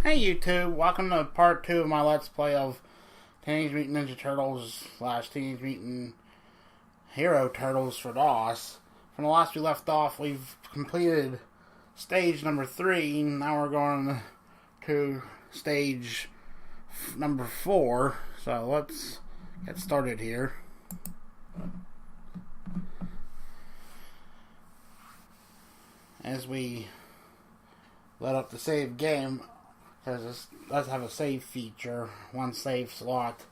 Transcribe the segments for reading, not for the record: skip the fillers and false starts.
Hey YouTube, welcome to part 2 of my Let's Play of Teenage Mutant Ninja Turtles / Teenage Mutant Hero Turtles for DOS. From the last we left off, we've completed stage number 3. Now we're going to stage number 4. So let's get started here. As we load up the save game, because let's have a save feature, one save slot.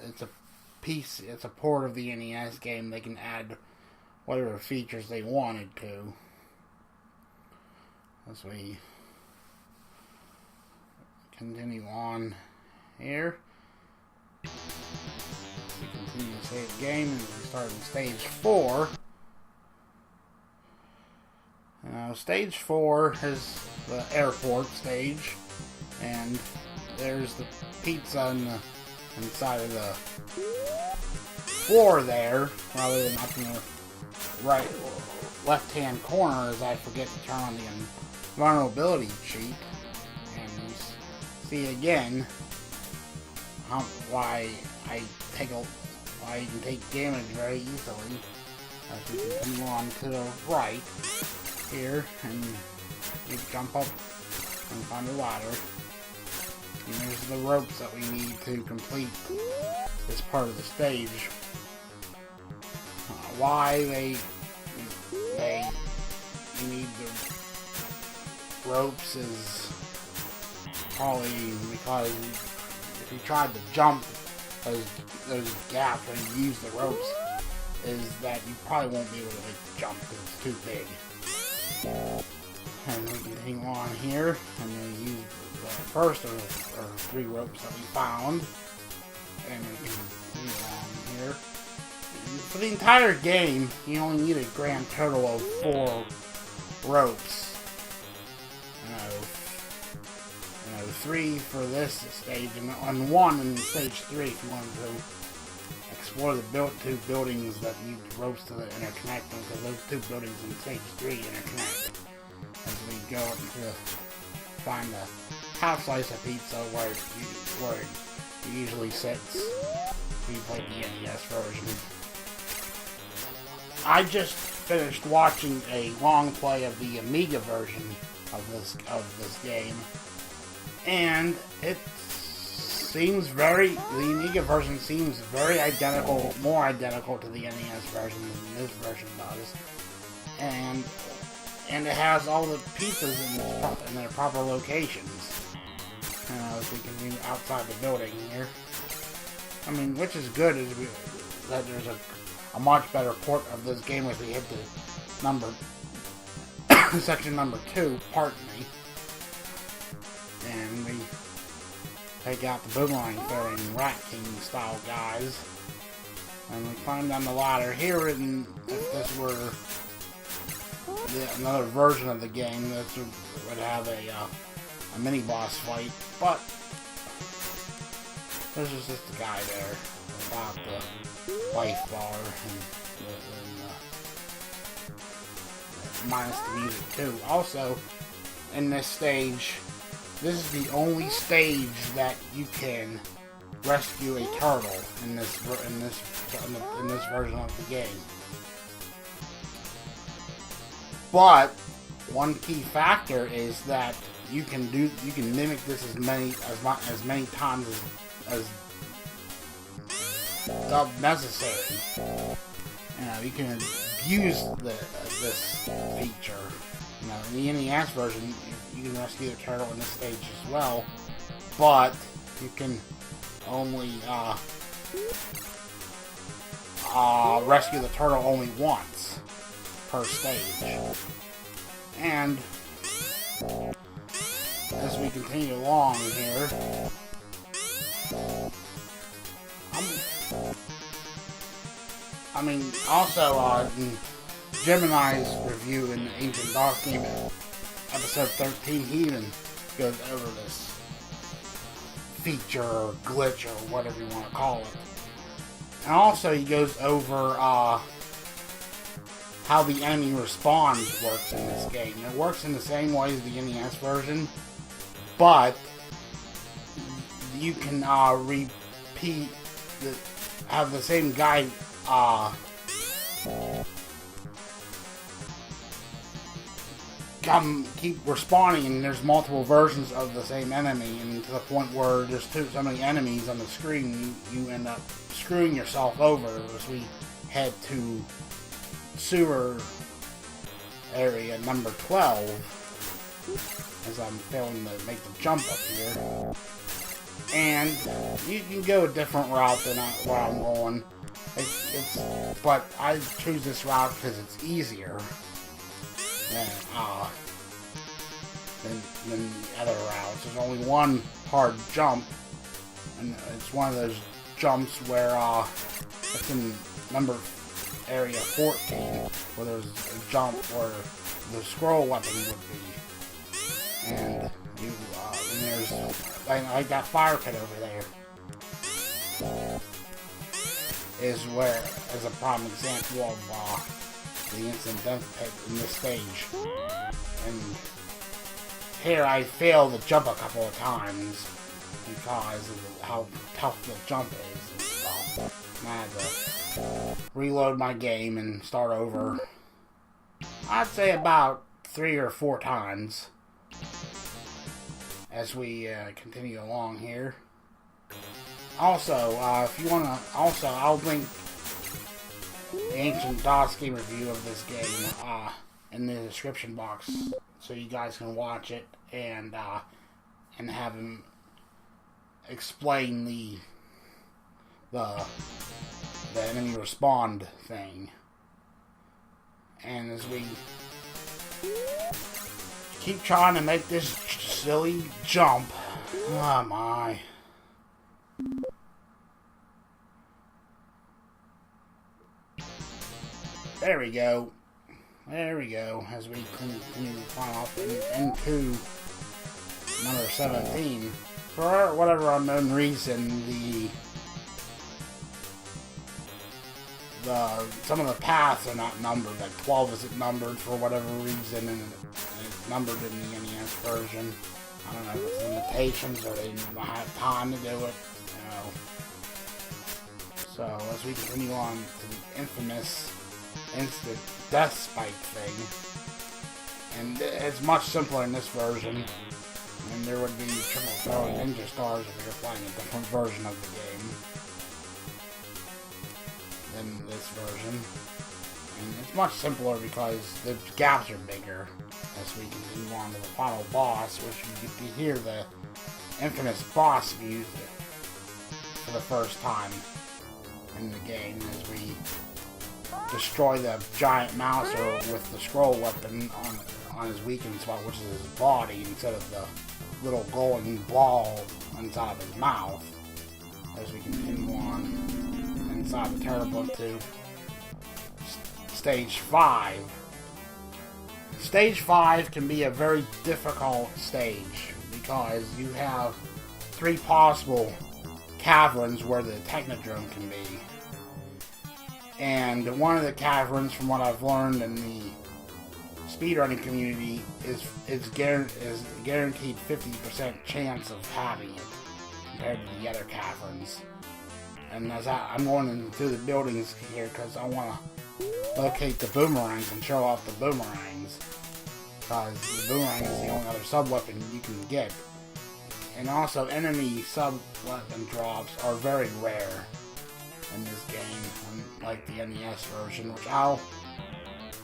It's a port of the NES game. They can add whatever features they wanted to. As we continue on here, we continue to save the game, and we start in stage 4. Stage 4 is the airport stage, and there's the pizza inside of the floor there, rather than up in the right left-hand corner, as I forget to turn on the vulnerability sheet. And you see again why you can take damage very easily. As we continue on to the right here, and you jump up and find the ladder. And there's the ropes that we need to complete this part of the stage. Why you need the ropes is probably because if you tried to jump those gaps when you use the ropes, is that you probably won't be able to make the jump because it's too big. And we continue on here, and we use the first of 3 ropes that we found, and we continue on here. For the entire game, you only need a grand total of 4 ropes. 3 for this stage, and 1 in stage 3 if you wanted to explore the 2 buildings that need ropes to interconnect them, because those 2 buildings in stage 3 interconnect. As we go up to find the half slice of pizza where it usually sits if you play the NES version. I just finished watching a long play of the Amiga version of this game, and the Amiga version seems very identical, more identical to the NES version than this version does, and it has all the pizzas in their proper locations. As we continue outside the building here, which is good, is that there's a much better port of this game as we hit the section number 2, pardon me. And we take out the boomerang throwing Rat King style guys, and we climb down the ladder here. And if this were another version of the game, this would have a mini boss fight, but this is just the guy there without the life bar and minus the music too. Also, in this stage, this is the only stage that you can rescue a turtle in this version of the game. But one key factor is that you can mimic this as many times as necessary. You can abuse this feature. In the NES version, you can rescue the turtle in this stage as well, but you can only rescue the turtle only once per stage. And as we continue along here, also Gemini's review in Ancient DOS Game episode 13, he even goes over this feature or glitch or whatever you want to call it. And also he goes over how the enemy response works in this game. It works in the same way as the NES version, but you can repeat have the same guy keep respawning, and there's multiple versions of the same enemy, and to the point where there's so many enemies on the screen, you end up screwing yourself over as we head to sewer area number 12, as I'm failing to make the jump up here. And you can go a different route than where I'm going. But I choose this route because it's easier than the other routes. There's only one hard jump, and it's one of those jumps where it's in area 14, where there's a jump where the scroll weapon would be, and there's like that fire pit over there is a prime example of the instant death pit in this stage. And here I failed to jump a couple of times because of how tough the jump is and stuff. And I had to reload my game and start over, I'd say about 3 or 4 times as we continue along here. Also, if you want to, I'll link the ancient DOS game review of this game in the description box, so you guys can watch it and have him explain the enemy respond thing. And as we keep trying to make this silly jump, oh my. There we go. There we go. As we continue to climb up into number 17. For whatever unknown reason, some of the paths are not numbered. Like 12 isn't numbered for whatever reason, and it's numbered in the NES version. I don't know if it's limitations or they don't have time to do it. You know. So as we continue on to the infamous instant death spike thing, and it's much simpler in this version, and there would be triple throwing ninja stars if you're playing a different version of the game than this version. And it's much simpler because the gaps are bigger as we continue on to the final boss, which you get to hear the infamous boss music for the first time in the game as we destroy the giant mouser with the scroll weapon on his weakened spot, which is his body, instead of the little glowing ball inside of his mouth. As we continue on inside the Terrible to Stage 5. Stage 5 can be a very difficult stage because you have 3 possible caverns where the Technodrome can be. And one of the caverns, from what I've learned in the speedrunning community, is guaranteed 50% chance of having it compared to the other caverns. And as I'm going through the buildings here because I want to locate the boomerangs and show off the boomerangs, because the boomerang is the only other sub-weapon you can get. And also, enemy sub-weapon drops are very rare in this game, unlike the NES version, which I'll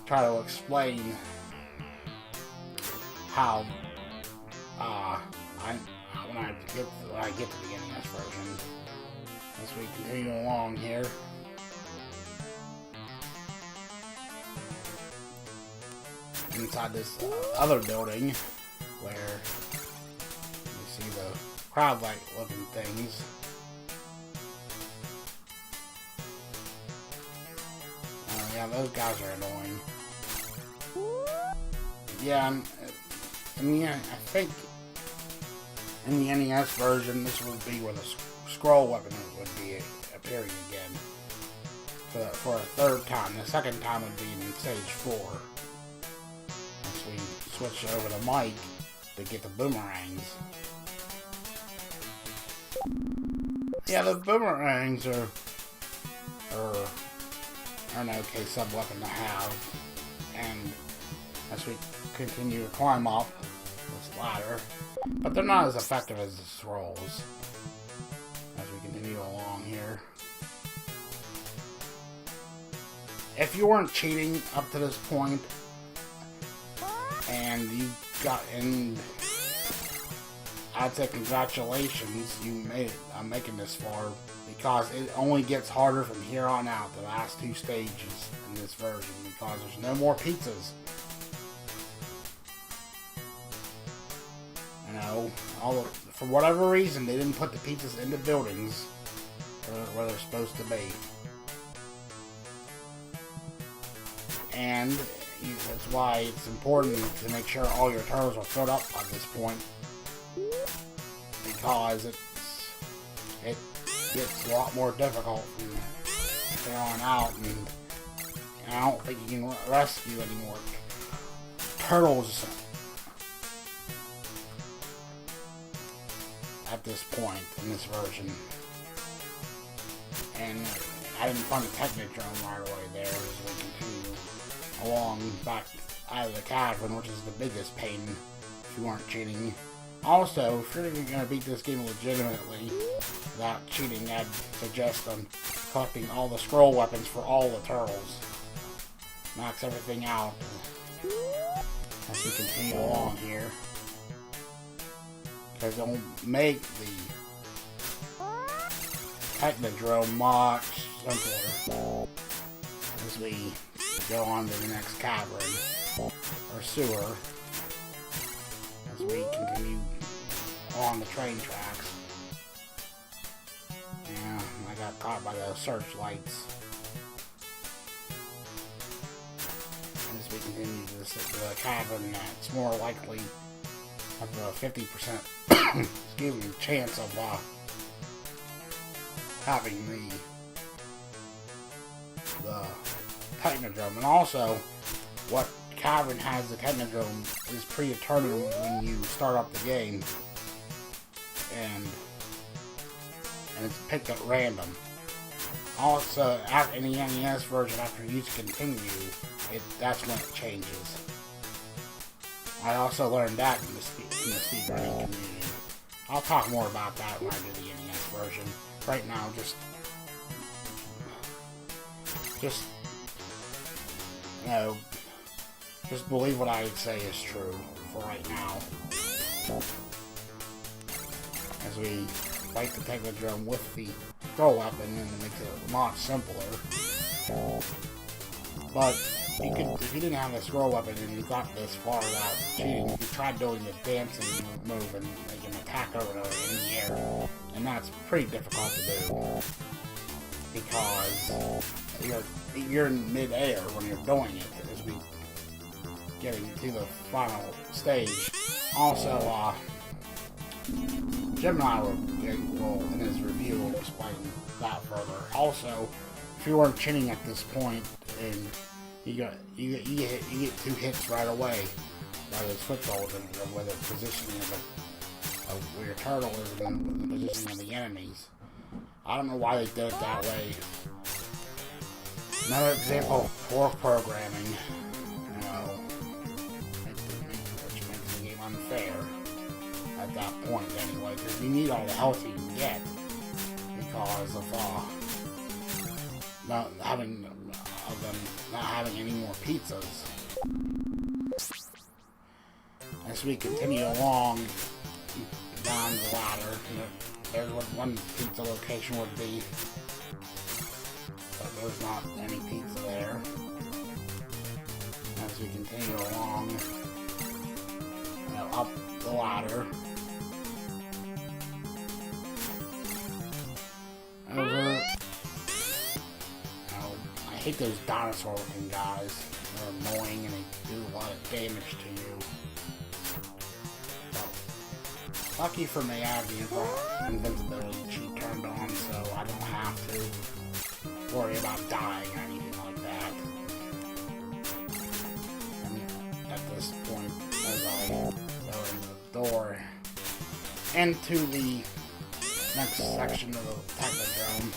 try to explain how when I get to the NES version. As we continue along here. Inside this other building, where you see the crowd-like looking things. Yeah, those guys are annoying. Yeah, I think in the NES version, this would be where the scroll weapon would be appearing again. for a third time. The second time would be in stage 4. Once we switch over to Mike to get the boomerangs. Yeah, the boomerangs are an okay sub-weapon to have. And as we continue to climb up this ladder, but they're not as effective as the scrolls. As we continue along here. If you weren't cheating up to this point, and you got in, I'd say congratulations, you made it. I'm making this far, because it only gets harder from here on out, the last 2 stages in this version, because there's no more pizzas. You know, for whatever reason, they didn't put the pizzas in the buildings where they're supposed to be. And that's why it's important to make sure all your turtles are filled up by this point, because it gets a lot more difficult from here on out, and I don't think you can rescue any more turtles at this point in this version. And I didn't find the Technodrome right away there as we continue along back out of the cavern, which is the biggest pain if you weren't cheating. Also, if you're going to beat this game legitimately without cheating, I'd suggest collecting all the scroll weapons for all the turtles. Max everything out as we continue along here, because it'll make the Technodrome much simpler as we go on to the next cavern or sewer as we continue along the train tracks. Yeah, I got caught by those searchlights. As we continue to the cavern, it's more likely have a 50% excuse me, chance of having the Technodrome. And also, what cavern has the Technodrome is predetermined when you start up the game, and it's picked at random. Also, in the NES version, after you continue, that's when it changes. I also learned that in the speedrunning community. I'll talk more about that when I do the NES version. Right now, just you know, just believe what I say is true for right now. As we fight the Technodrome with the throw weapon, and it makes it a lot simpler. But if you didn't have a scroll weapon and you got this far without cheating, you tried doing the dancing move and make an attack over in the air, and that's pretty difficult to do because you're in mid-air when you're doing it. As we getting to the final stage, also Jim and I will in his review will explain that further. Also, if you weren't cheating at this point and you get 2 hits right away by those footballs, and with the positioning of where your turtle is and the positioning of the enemies. I don't know why they did it that way. Another example of poor programming, you know, which makes the game unfair at that point anyway, because you need all the health you can get because of not having any more pizzas. As we continue along down the ladder, there's what one pizza location would be, but there's not any pizza there. As we continue along, up the ladder, over. I hate those dinosaur-looking guys. They're annoying and they do a lot of damage to you. But lucky for me, I have the invincibility cheat turned on, so I don't have to. worry about dying or anything like that. And at this point, as I go in the door into the next section of the Technodrome,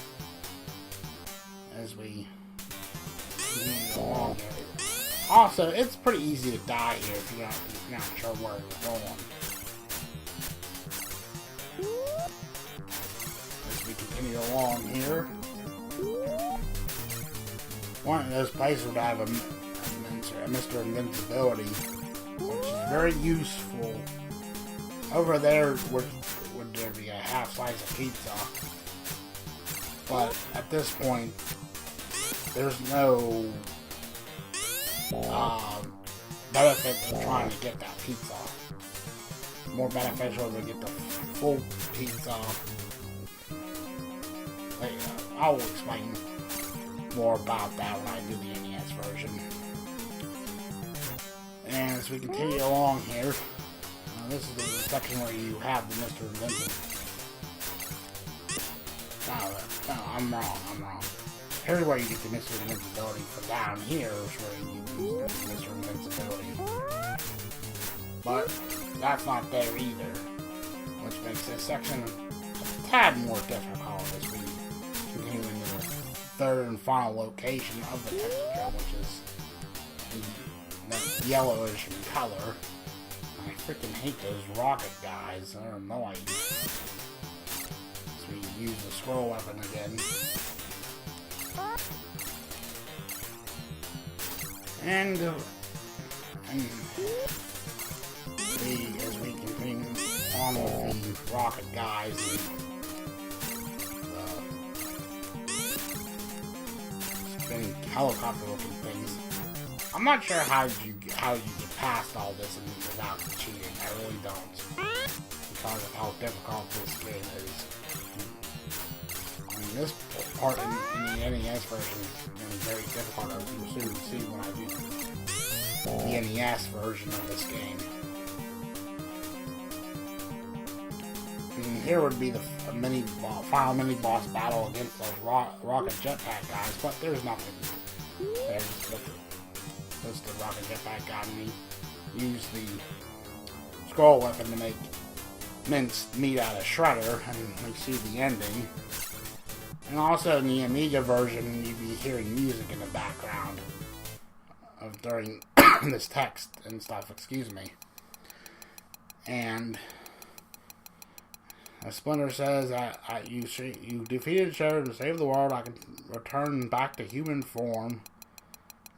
as we continue along here. Also, it's pretty easy to die here if you're not sure where you're going. As we continue along here, one of those places would have a Mr. Invincibility, which is very useful. Over there would there be a half slice of pizza, but at this point, there's no benefit of trying to get that pizza. More beneficial to get the full pizza. I'll explain more about that when I do the NES version. And as we continue along here, this is the section where you have the Mr. Invincible. No, I'm wrong. Here's where you get the Mr. Invincibility. From down here is where you use the Mr. Invincibility. But that's not there either, which makes this section a tad more difficult as we continue into the third and final location of the Technodrome, which is the yellowish in color. I freaking hate those rocket guys. They're annoying. So we use the scroll weapon again. And as we continue on with the rocket guys and spinning helicopter looking things, I'm not sure how you get past all this without cheating. I really don't, because of how difficult this game is. I mean, this part in the NES version is very difficult, as you'll soon see when I do the NES version of this game. And here would be the final mini-boss battle against those rocket jetpack guys, but there's nothing. There's just the rocket jetpack guy, and we use the scroll weapon to make minced meat out of Shredder, and we see the ending. And also in the Amiga version, you'd be hearing music in the background during this text and stuff, excuse me. And as Splinter says, you defeated Shredder to save the world. I can return back to human form.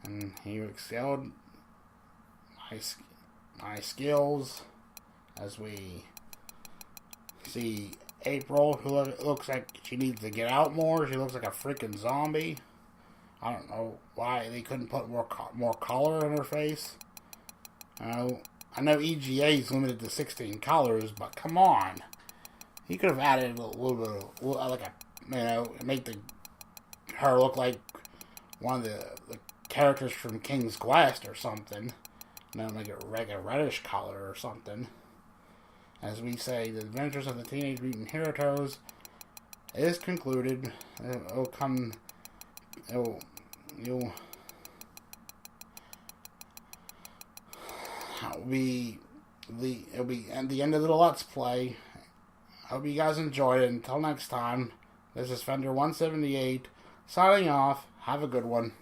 And he excelled my skills, as we see April, who looks like she needs to get out more. She looks like a freaking zombie. I don't know why they couldn't put more color in her face. I know EGA is limited to 16 colors, but come on. He could have added a little bit of, make her look like one of the characters from King's Quest or something. Make it a reddish color or something. As we say, the adventures of the Teenage Mutant Hero Turtles is concluded. It'll be at the end of the Let's Play. Hope you guys enjoyed it. Until next time, this is Fender178 signing off. Have a good one.